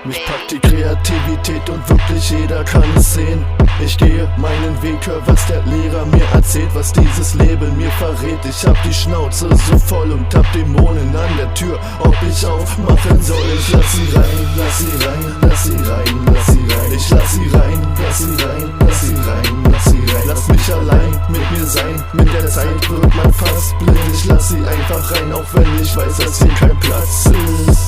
Mich packt die Kreativität und wirklich jeder kann es sehen. Ich gehe meinen Weg, hör was der Lehrer mir erzählt, was dieses Leben mir verrät. Ich hab die Schnauze so voll und hab Dämonen an der Tür, ob ich aufmachen soll. Ich lass sie rein, lass sie rein, lass sie rein, lass sie rein. Ich lass sie rein, lass sie rein, lass sie rein, lass sie rein. Lass mich allein mit mir sein, mit der Zeit wird man fast blind. Ich lass sie einfach rein, auch wenn ich weiß, dass hier kein Platz ist.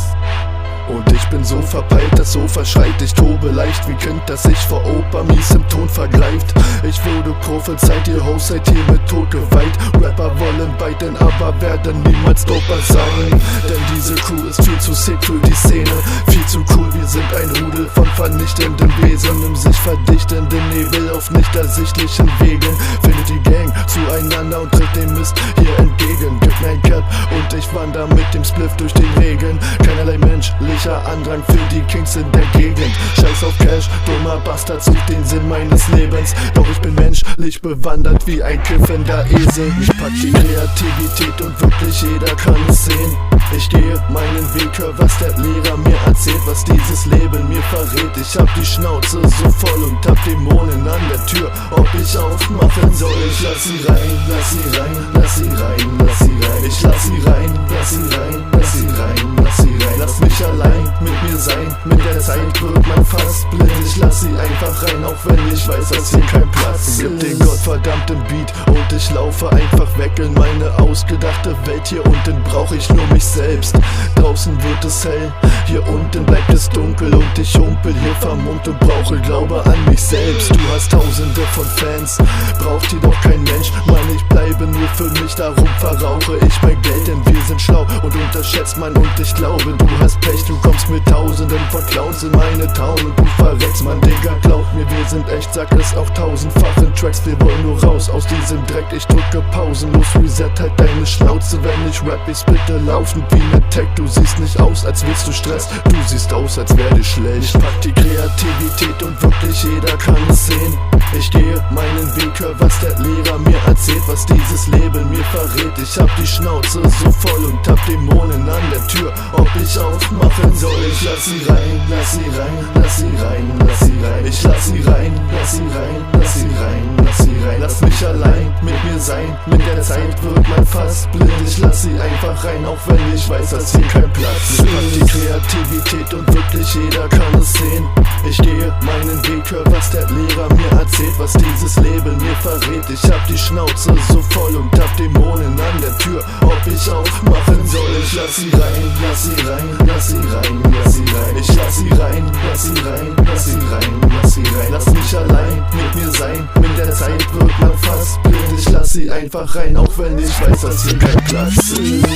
Und ich bin so verpeilt, das Sofa schreit. Ich tobe leicht wie Kind, das sich vor Oper mies im Ton vergreift. Ich wurde prophezeit, ihr Host seid hier mit Tod geweiht. Rapper wollen beiden, aber werden niemals Doper sein. Denn diese Crew ist viel zu sick für die Szene, viel zu cool, wir sind ein Rudel von vernichtenden Wesen im sich verdichtenden Nebel auf nicht ersichtlichen Wegen. Findet die Gang zueinander und tritt dem Mist hier entgegen. Gib mir ein Cap und ich wander mit dem Spliff durch den Regen. Keinerlei menschlicher Andrang für die Kings in der Gegend. Scheiß auf Cash, dummer Bastard sucht den Sinn meines Lebens. Doch ich bin menschlich bewandert wie ein kiffender Esel. Mich packt die Kreativität und wirklich jeder kann es sehen. Ich gehe meinen Weg, hör was der Lehrer mir erzählt, was dieses Leben mir verrät. Ich hab die Schnauze so voll und hab Dämonen an der Tür, ob ich aufmachen soll. Ich lass sie rein, lass sie rein, lass sie rein, lass sie rein. Ich lass sie rein, lass sie rein, lass sie rein, lass sie rein. Lass mich allein mit mir sein, mit der Zeit wird man fast blind. Ich lass sie einfach rein, auch wenn ich weiß, dass hier kein Platz ist. Gib den gottverdammten Beat und ich laufe einfach weg in meine ausgedachte Welt. Hier unten brauch ich nur mich selbst. Draußen wird es hell, hier unten bleibt es dunkel und ich humpel hier vermummt und brauche Glaube an mich selbst. Du hast tausende von Fans, braucht hier doch kein Mensch. Mann, ich bleibe nur für mich, darum verrauche ich mein Geld, denn wir sind schlau und unterschätzt man. Und ich glaube, du hast Pech, du kommst mit tausenden von Clowns in meine Town und du verreckst, Mann, Digga, glaub mir, wir sind echt, sag es auch tausendfachen Tracks. Wir wollen nur raus aus diesem Dreck, ich drücke pausenlos Reset, halt deine Schnauze, wenn ich rap, ich spitte laufend wie ne Tech. Du siehst nicht aus, als willst du Stress, du siehst aus, als wär dir schlecht. Ich pack die Kreativität und wirklich jeder kann es sehen. Ich gehe meinen Weg, hör was der Lehrer mir erzählt, was dieses Leben mir verrät. Ich hab die Schnauze so voll und hab Dämonen an der Tür, ob ich aufmachen soll. Ich lass sie rein, lass sie rein, lass sie rein, lass sie rein. Ich lass sie rein, lass sie rein, lass sie rein, lass sie rein. Lass mich allein mit mir sein, mit der Zeit wird man fast blind. Ich lass sie einfach rein, auch wenn ich weiß, dass hier kein Platz ist. Ich pack die Kreativität und wirklich jeder kann es sehen. Ich gehe meinen Weg, hör was der Lehrer mir erzählt, was dieses Leben mir verrät. Ich hab die Schnauze so voll und hab Dämonen an der Tür, ob ich aufmachen soll. Ich lass sie rein, lass sie rein, lass sie rein, lass sie rein. Ich lass sie rein, lass sie rein, lass sie rein, lass sie rein. Lass mich allein mit mir sein, mit der Zeit wird man fast blind. Ich lass sie einfach rein, auch wenn ich weiß, dass hier kein Platz ist.